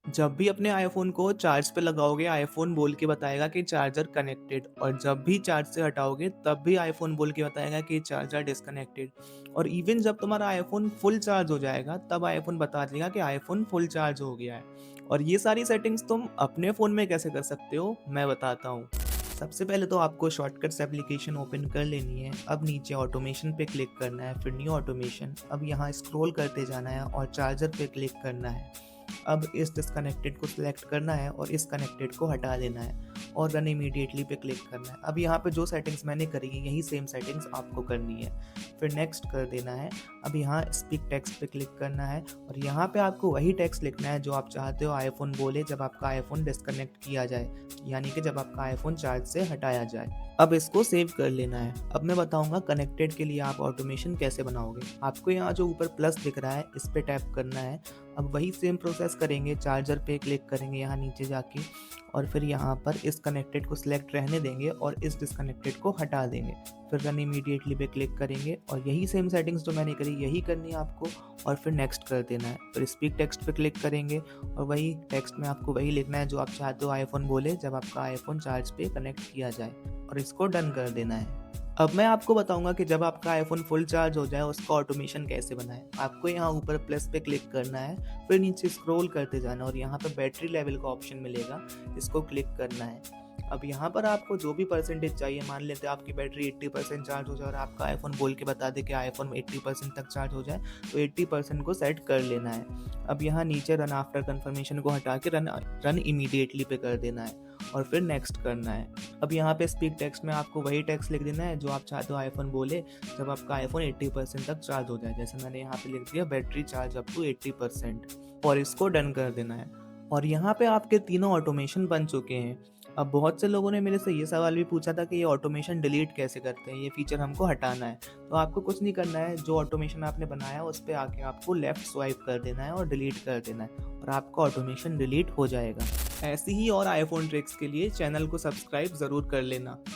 जब भी अपने आईफ़ोन को चार्ज पे लगाओगे, आईफ़ोन बोल के बताएगा कि चार्जर कनेक्टेड, और जब भी चार्ज से हटाओगे तब भी आईफ़ोन बोल के बताएगा कि चार्जर डिस्कनेक्टेड। और इवन जब तुम्हारा आईफ़ोन फुल चार्ज हो जाएगा तब आईफ़ोन बता देगा कि आईफ़ोन फुल चार्ज हो गया है। और ये सारी सेटिंग्स तुम अपने फ़ोन में कैसे कर सकते हो, मैं बताता हूँ। सबसे पहले तो आपको शॉर्टकट्स एप्लीकेशन ओपन कर लेनी है। अब नीचे ऑटोमेशन पे क्लिक करना है, फिर न्यू ऑटोमेशन। अब यहाँ स्क्रॉल करते जाना है और चार्जर पे क्लिक करना है। अब इस डिस्कनेक्टेड को सिलेक्ट करना है और इस कनेक्टेड को हटा देना है और रन इमीडिएटली पे क्लिक करना है। अब यहाँ पे जो सेटिंग्स मैंने करी है यही सेम सेटिंग्स आपको करनी है। फिर नेक्स्ट कर देना है। अब यहाँ स्पीक टेक्स्ट पे क्लिक करना है और यहाँ पे आपको वही टेक्स्ट लिखना है जो आप चाहते हो आईफोन बोले जब आपका आईफोन डिस्कनेक्ट किया जाए, यानी कि जब आपका आईफोन चार्ज से हटाया जाए। अब इसको सेव कर लेना है। अब मैं बताऊंगा कनेक्टेड के लिए आप ऑटोमेशन कैसे बनाओगे। आपको यहाँ जो ऊपर प्लस दिख रहा है इस पे टैप करना है। अब वही सेम प्रोसेस करेंगे, चार्जर पे क्लिक करेंगे यहाँ नीचे जाके और फिर यहाँ पर इस कनेक्टेड को सिलेक्ट रहने देंगे और इस डिस्कनेक्टेड को हटा देंगे। फिर रन इमीडिएटली पे क्लिक करेंगे और यही सेम सेटिंग्स जो मैंने करी यही करनी है आपको, और फिर नेक्स्ट कर देना है। फिर स्पीक टेक्स्ट पे क्लिक करेंगे और वही टेक्स्ट में आपको वही लिखना है जो आप चाहते हो आईफोन बोले जब आपका आईफोन चार्ज पे कनेक्ट किया जाए, और इसको डन कर देना है। अब मैं आपको बताऊंगा कि जब आपका आईफोन फुल चार्ज हो जाए उसका ऑटोमेशन कैसे बनाएं। आपको यहाँ ऊपर प्लस पे क्लिक करना है, फिर नीचे स्क्रॉल करते जाना और यहाँ पे बैटरी लेवल का ऑप्शन मिलेगा, इसको क्लिक करना है। अब यहाँ पर आपको जो भी परसेंटेज चाहिए, मान लेते हैं आपकी बैटरी 80% चार्ज हो जाए और आपका आईफोन बोल के बता दे कि आईफोन 80% तक चार्ज हो जाए, तो 80% को सेट कर लेना है। अब यहाँ नीचे रन आफ्टर कन्फर्मेशन को हटा के रन इमीडिएटली पे कर देना है और फिर नेक्स्ट करना है। अब यहाँ पे स्पीक टेक्स्ट में आपको वही टेक्स्ट लिख देना है जो आप चाहते हो आईफोन बोले जब आपका आईफोन 80% तक चार्ज हो जाए, जैसे मैंने यहाँ पे लिख दिया बैटरी चार्ज अप टू 80%, और इसको डन कर देना है। और यहाँ पे आपके तीनों ऑटोमेशन बन चुके हैं। अब बहुत से लोगों ने मेरे से ये सवाल भी पूछा था कि ये ऑटोमेशन डिलीट कैसे करते हैं, ये फीचर हमको हटाना है। तो आपको कुछ नहीं करना है, जो ऑटोमेशन आपने बनाया उस पर आके आपको लेफ्ट स्वाइप कर देना है और डिलीट कर देना है और आपका ऑटोमेशन डिलीट हो जाएगा। ऐसी ही और आईफोन ट्रिक्स के लिए चैनल को सब्सक्राइब ज़रूर कर लेना।